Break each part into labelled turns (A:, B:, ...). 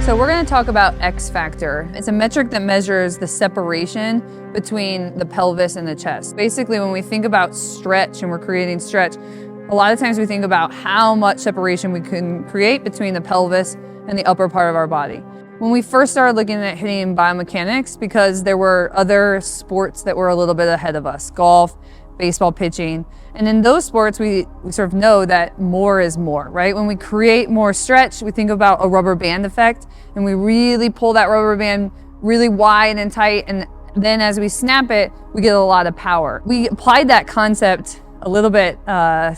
A: So we're going to talk about X factor. It's a metric that measures the separation between the pelvis and the chest. Basically, when we think about stretch and we're creating stretch, a lot of times we think about how much separation we can create between the pelvis and the upper part of our body. When we first started looking at hitting biomechanics, because there were other sports that were a little bit ahead of us, golf, baseball pitching. And in those sports, we sort of know that more is more, right? When we create more stretch, we think about a rubber band effect, and we really pull that rubber band really wide and tight. And then as we snap it, we get a lot of power. We applied that concept a little bit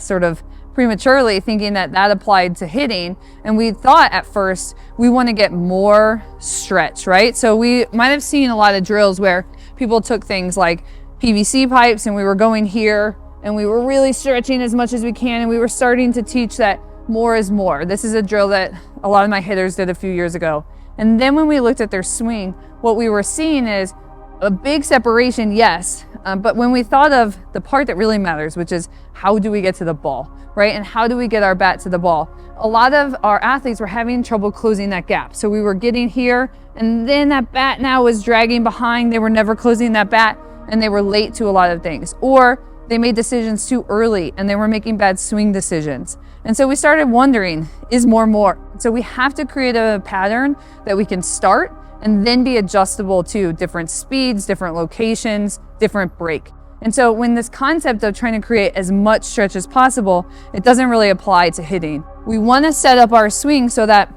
A: sort of prematurely, thinking that that applied to hitting. And we thought at first, we want to get more stretch, right? So we might have seen a lot of drills where people took things like PVC pipes and we were going here and we were really stretching as much as we can, and we were starting to teach that more is more. This is a drill that a lot of my hitters did a few years ago. And then when we looked at their swing, what we were seeing is a big separation, yes, but when we thought of the part that really matters, which is how do we get to the ball, right? And how do we get our bat to the ball? A lot of our athletes were having trouble closing that gap. So we were getting here, and then that bat now was dragging behind. They were never closing that bat, and they were late to a lot of things. Or they made decisions too early, and they were making bad swing decisions. And so we started wondering, is more? So we have to create a pattern that we can start and then be adjustable to different speeds, different locations, different break. And so when this concept of trying to create as much stretch as possible, it doesn't really apply to hitting. We want to set up our swing so that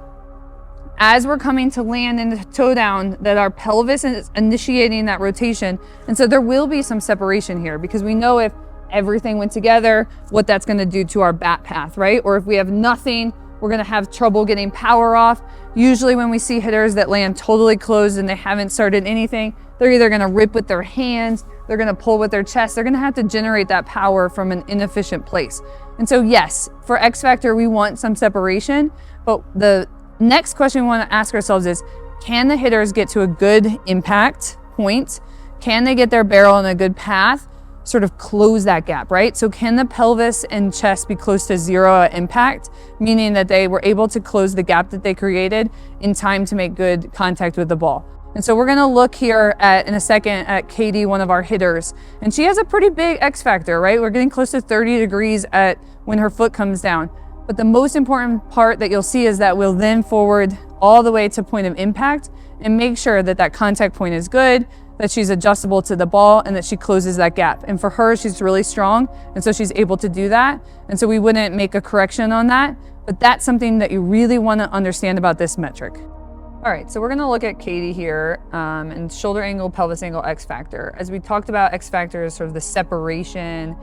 A: as we're coming to land in the toe down, that our pelvis is initiating that rotation. And so there will be some separation here, because we know if everything went together, what that's going to do to our bat path, right? Or if we have nothing, we're going to have trouble getting power off. Usually when we see hitters that land totally closed and they haven't started anything, they're either going to rip with their hands, they're going to pull with their chest, they're going to have to generate that power from an inefficient place. And so yes, for X factor, we want some separation, but the next question we want to ask ourselves is, can the hitters get to a good impact point? Can they get their barrel in a good path? Sort of close that gap, right? So can the pelvis and chest be close to zero at impact, meaning that they were able to close the gap that they created in time to make good contact with the ball? And so we're gonna look here in a second at Katie, one of our hitters, and she has a pretty big X factor, right? We're getting close to 30 degrees at when her foot comes down. But the most important part that you'll see is that we'll then forward all the way to point of impact and make sure that that contact point is good, that she's adjustable to the ball, and that she closes that gap. And for her, she's really strong, and so she's able to do that. And so we wouldn't make a correction on that, but that's something that you really want to understand about this metric. All right, so we're gonna look at Katie here, and shoulder angle, pelvis angle, X factor. As we talked about, X factor is sort of the separation.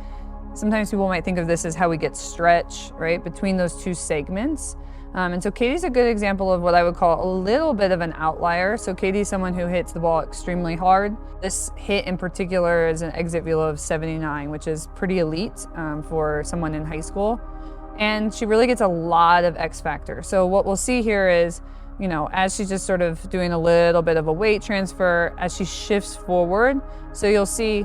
A: Sometimes people might think of this as how we get stretch, right, between those two segments. And so Katie's a good example of what I would call a little bit of an outlier. So Katie's someone who hits the ball extremely hard. This hit in particular is an exit velo of 79, which is pretty elite for someone in high school. And she really gets a lot of X factor. So what we'll see here is, you know, as she's just sort of doing a little bit of a weight transfer, as she shifts forward. So you'll see,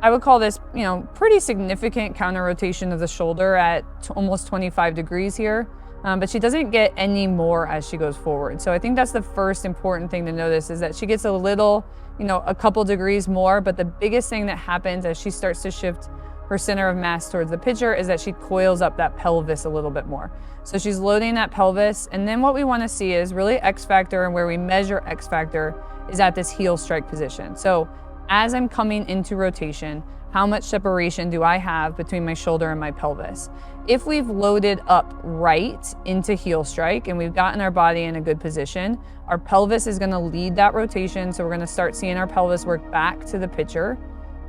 A: I would call this, you know, pretty significant counter rotation of the shoulder at almost 25 degrees here. But she doesn't get any more as she goes forward. So I think that's the first important thing to notice, is that she gets a little, you know, a couple degrees more, but the biggest thing that happens as she starts to shift her center of mass towards the pitcher is that she coils up that pelvis a little bit more. So she's loading that pelvis, and then what we want to see is really X factor, and where we measure X factor is at this heel strike position. So as I'm coming into rotation, how much separation do I have between my shoulder and my pelvis? If we've loaded up right into heel strike and we've gotten our body in a good position, our pelvis is gonna lead that rotation. So we're gonna start seeing our pelvis work back to the pitcher.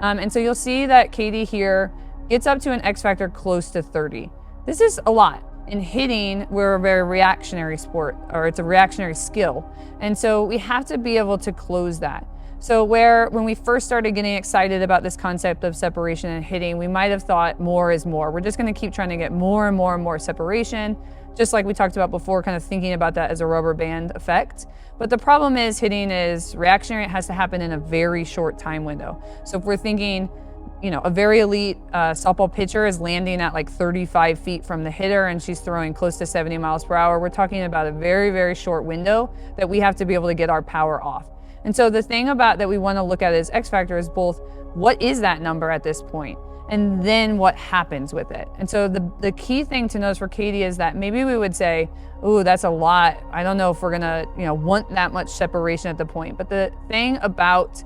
A: And so you'll see that Katie here gets up to an X factor close to 30. This is a lot. In hitting, we're a very reactionary sport, or it's a reactionary skill. And so we have to be able to close that. So when we first started getting excited about this concept of separation and hitting, we might have thought more is more. We're just gonna keep trying to get more and more and more separation, just like we talked about before, kind of thinking about that as a rubber band effect. But the problem is hitting is reactionary. It has to happen in a very short time window. So if we're thinking a very elite softball pitcher is landing at like 35 feet from the hitter and she's throwing close to 70 miles per hour. We're talking about a very, very short window that we have to be able to get our power off. And so the thing about that we want to look at as X factor is both what is that number at this point, and then what happens with it. And so the key thing to notice for Katie is that maybe we would say, ooh, that's a lot. I don't know if we're gonna want that much separation at the point. But the thing about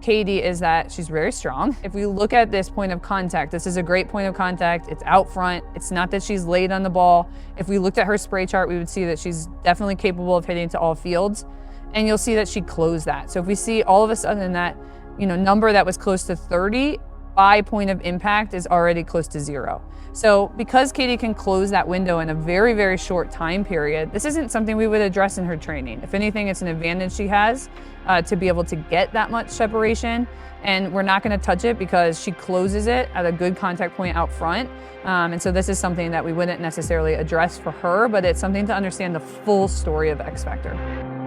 A: Katie is that she's very strong. If we look at this point of contact, this is a great point of contact. It's out front. It's not that she's late on the ball. If we looked at her spray chart, we would see that she's definitely capable of hitting to all fields. And you'll see that she closed that. So if we see all of a sudden that number that was close to 30 by point of impact is already close to 0. So because Katie can close that window in a very, very short time period, this isn't something we would address in her training. If anything, it's an advantage she has to be able to get that much separation. And we're not going to touch it because she closes it at a good contact point out front. And so this is something that we wouldn't necessarily address for her, but it's something to understand the full story of X factor.